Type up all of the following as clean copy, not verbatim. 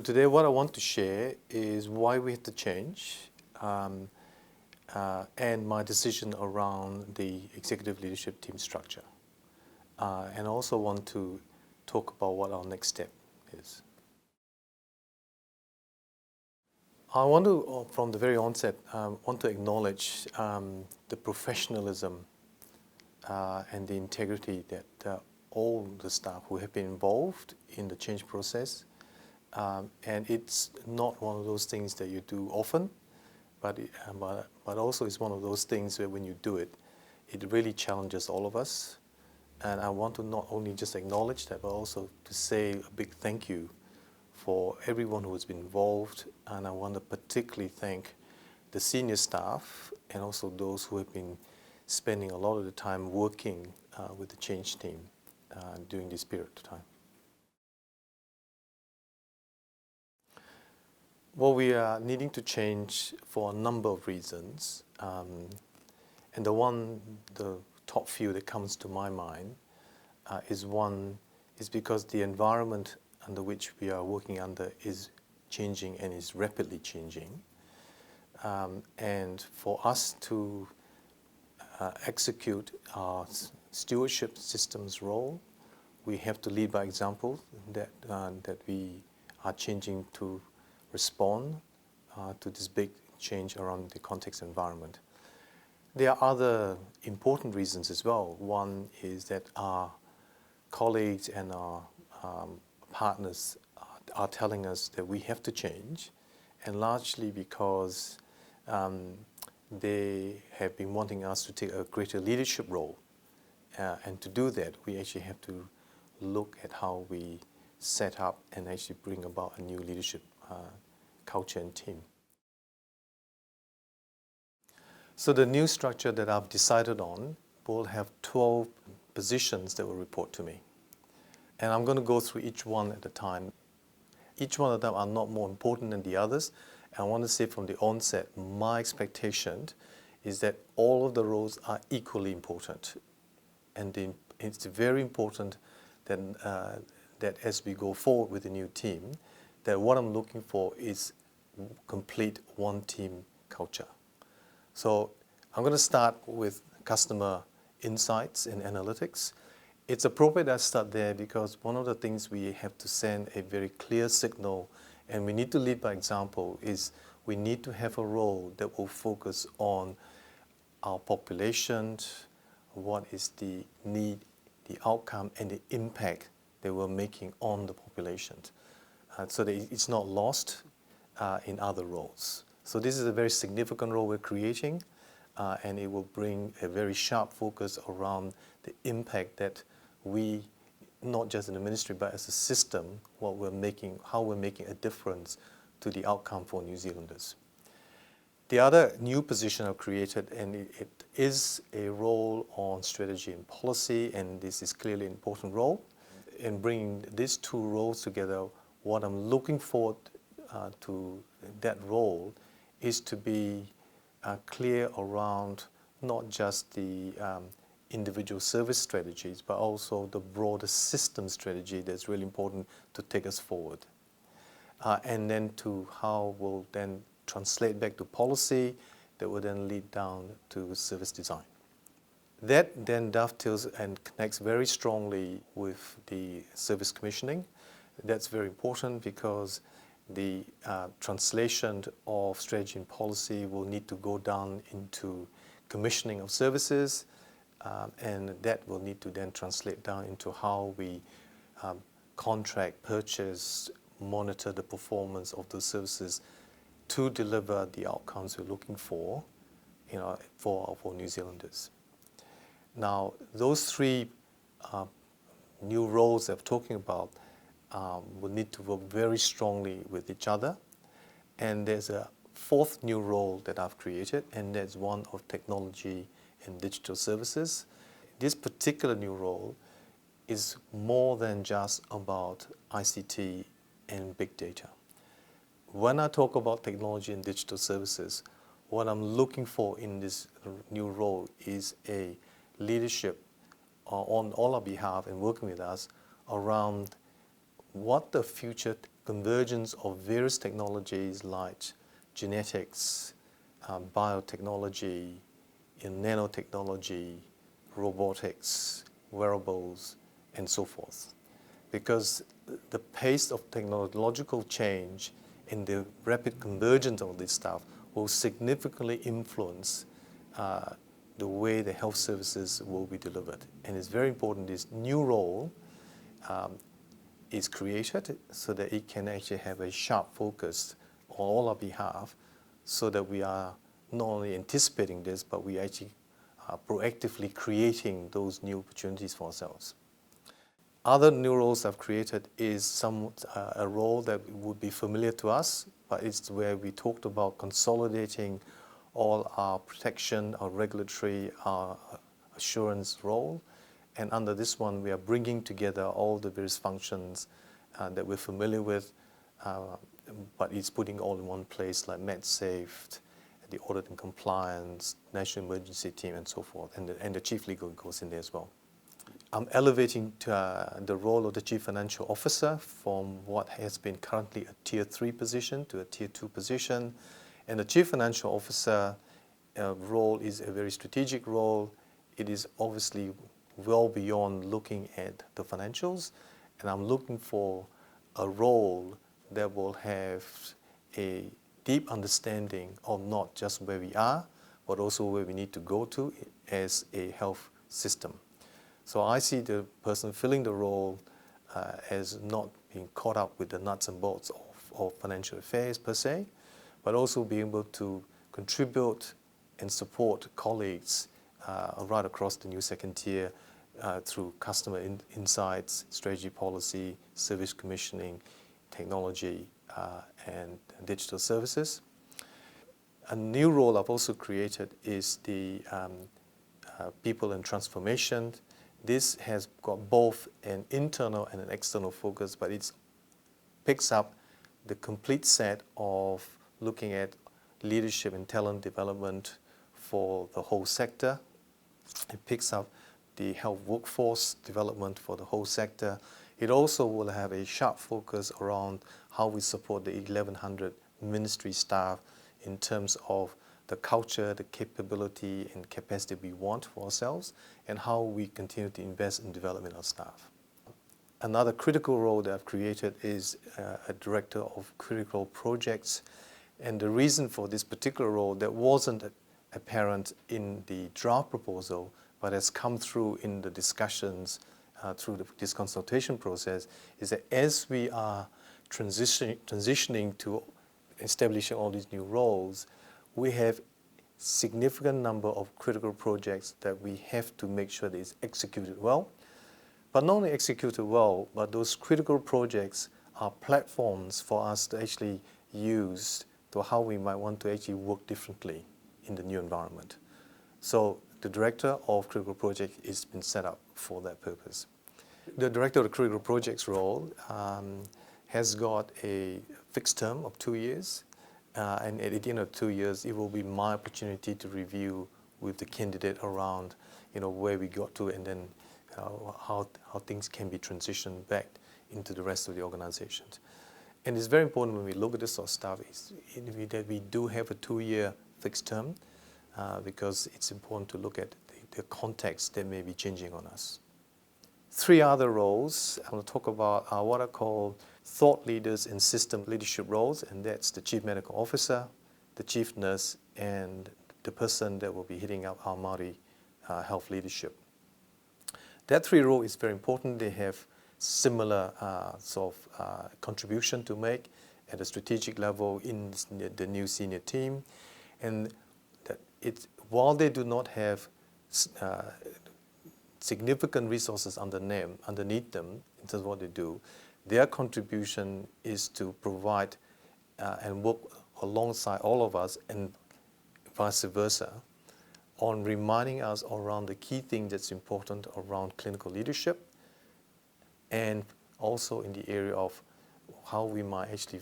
Today what I want to share is why we had to change and my decision around the executive leadership team structure. And also want to talk about what our next step is. I want to, from the very onset, want to acknowledge the professionalism and the integrity that all the staff who have been involved in the change process. And it's not one of those things that you do often, but also it's one of those things where when you do it, it really challenges all of us. And I want to not only just acknowledge that, but also to say a big thank you for everyone who has been involved. And I want to particularly thank the senior staff and also those who have been spending a lot of the time working with the change team during this period of time. Well, we are needing to change for a number of reasons. And the top few that comes to my mind is because the environment under which we are working under is changing and is rapidly changing. And for us to execute our stewardship systems role, we have to lead by example that we are changing to respond to this big change around the context environment. There are other important reasons as well. One is that our colleagues and our partners are telling us that we have to change, and largely because they have been wanting us to take a greater leadership role. And to do that, we actually have to look at how we set up and actually bring about a new leadership culture and team. So the new structure that I've decided on will have 12 positions that will report to me. And I'm going to go through each one at a time. Each one of them are not more important than the others. And I want to say from the onset, my expectation is that all of the roles are equally important. And it's very important that as we go forward with the new team, that what I'm looking for is complete one team culture. So I'm going to start with customer insights and analytics. It's appropriate I start there because one of the things we have to send a very clear signal, and we need to lead by example, is we need to have a role that will focus on our population, what is the need, the outcome, and the impact that we're making on the population, so that it's not lost in other roles. So this is a very significant role we're creating, and it will bring a very sharp focus around the impact that we, not just in the ministry, but as a system, how we're making a difference to the outcome for New Zealanders. The other new position I've created, and it is a role on strategy and policy, and this is clearly an important role. In bringing these two roles together, what I'm looking forward to that role is to be clear around not just the individual service strategies, but also the broader system strategy that's really important to take us forward. And then to how we'll then translate back to policy that will then lead down to service design. That then dovetails and connects very strongly with the service commissioning. That's very important because the translation of strategy and policy will need to go down into commissioning of services, and that will need to then translate down into how we contract, purchase, monitor the performance of those services to deliver the outcomes we're looking for, for New Zealanders. Now, those three new roles that I'm talking about will need to work very strongly with each other. And there's a fourth new role that I've created, and that's one of technology and digital services. This particular new role is more than just about ICT and big data. When I talk about technology and digital services, what I'm looking for in this new role is a leadership on all our behalf and working with us around what the future convergence of various technologies like genetics, biotechnology, in nanotechnology, robotics, wearables, and so forth. Because the pace of technological change and the rapid convergence of this stuff will significantly influence the way the health services will be delivered. And it's very important this new role is created so that it can actually have a sharp focus on all our behalf so that we are not only anticipating this, but we actually are proactively creating those new opportunities for ourselves. Other new roles I've created is a role that would be familiar to us, but it's where we talked about consolidating all our protection, our regulatory, our assurance role. And under this one, we are bringing together all the various functions that we're familiar with, but it's putting all in one place, like MedSafe, the audit and compliance, national emergency team, and so forth. And the chief legal goes in there as well. I'm elevating the role of the Chief Financial Officer from what has been currently a Tier 3 position to a Tier 2 position. And the Chief Financial Officer role is a very strategic role. It is obviously well beyond looking at the financials. And I'm looking for a role that will have a deep understanding of not just where we are, but also where we need to go to as a health system. So I see the person filling the role as not being caught up with the nuts and bolts of financial affairs per se, but also being able to contribute and support colleagues right across the new second tier through customer insights, strategy policy, service commissioning, technology, and digital services. A new role I've also created is the people and transformation. This has got both an internal and an external focus, but it picks up the complete set of looking at leadership and talent development for the whole sector. It picks up the health workforce development for the whole sector. It also will have a sharp focus around how we support the 1,100 ministry staff in terms of the culture, the capability and capacity we want for ourselves, and how we continue to invest in development of staff. Another critical role that I've created is a director of critical projects. And the reason for this particular role that wasn't apparent in the draft proposal, but has come through in the discussions through this consultation process, is that as we are transitioning to establishing all these new roles, we have significant number of critical projects that we have to make sure that it's executed well. But not only executed well, but those critical projects are platforms for us to actually use to how we might want to actually work differently in the new environment. So the Director of Critical Projects has been set up for that purpose. The Director of the Critical Projects role has got a fixed term of 2 years. And at the end of 2 years, it will be my opportunity to review with the candidate around, where we got to, and then how things can be transitioned back into the rest of the organizations. And it's very important when we look at this sort of stuff that we do have a 2-year fixed term because it's important to look at the context that may be changing on us. 3 other roles I want to talk about are what I call thought leaders in system leadership roles, and that's the Chief Medical Officer, the Chief Nurse, and the person that will be heading up our Māori health leadership. That 3 role is very important. They have similar contribution to make at a strategic level in the new senior team, and while they do not have significant resources underneath them in terms of what they do, their contribution is to provide and work alongside all of us and vice versa on reminding us around the key thing that's important around clinical leadership, and also in the area of how we might actually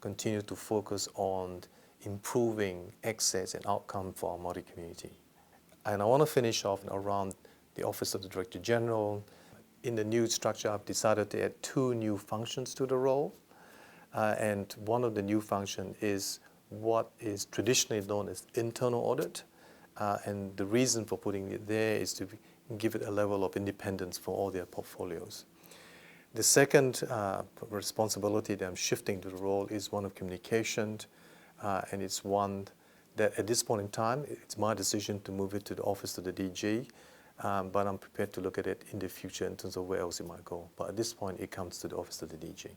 continue to focus on improving access and outcome for our Māori community. And I want to finish off around the Office of the Director General. In the new structure, I've decided to add 2 new functions to the role. And one of the new functions is what is traditionally known as internal audit. And the reason for putting it there is to give it a level of independence for all their portfolios. The second responsibility that I'm shifting to the role is one of communication, and it's one that at this point in time, it's my decision to move it to the office of the DG, but I'm prepared to look at it in the future in terms of where else it might go. But at this point, it comes to the office of the DG.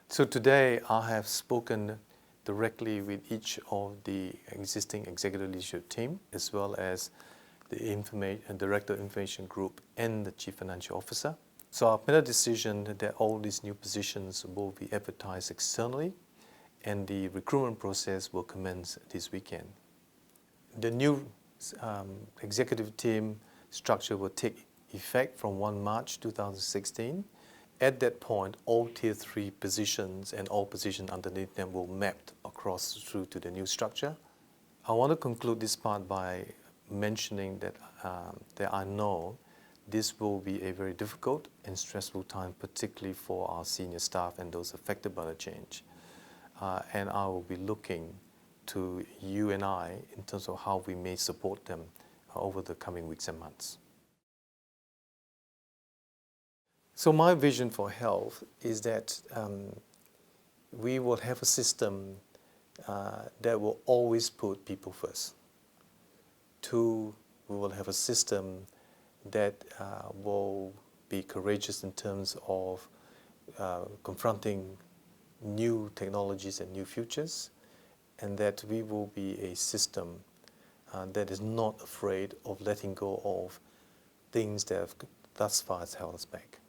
So today, I have spoken directly with each of the existing executive leadership team, as well as the Director of Information Group and the Chief Financial Officer. So I've made a decision that all these new positions will be advertised externally, and the recruitment process will commence this weekend. The new executive team structure will take effect from 1 March 2016. At that point, all Tier 3 positions and all positions underneath them will map across through to the new structure. I want to conclude this part by mentioning that I know this will be a very difficult and stressful time, particularly for our senior staff and those affected by the change. And I will be looking to you and I in terms of how we may support them over the coming weeks and months. So my vision for health is that we will have a system that will always put people first. 2, we will have a system that will be courageous in terms of confronting new technologies and new futures, and that we will be a system that is not afraid of letting go of things that have thus far held us back.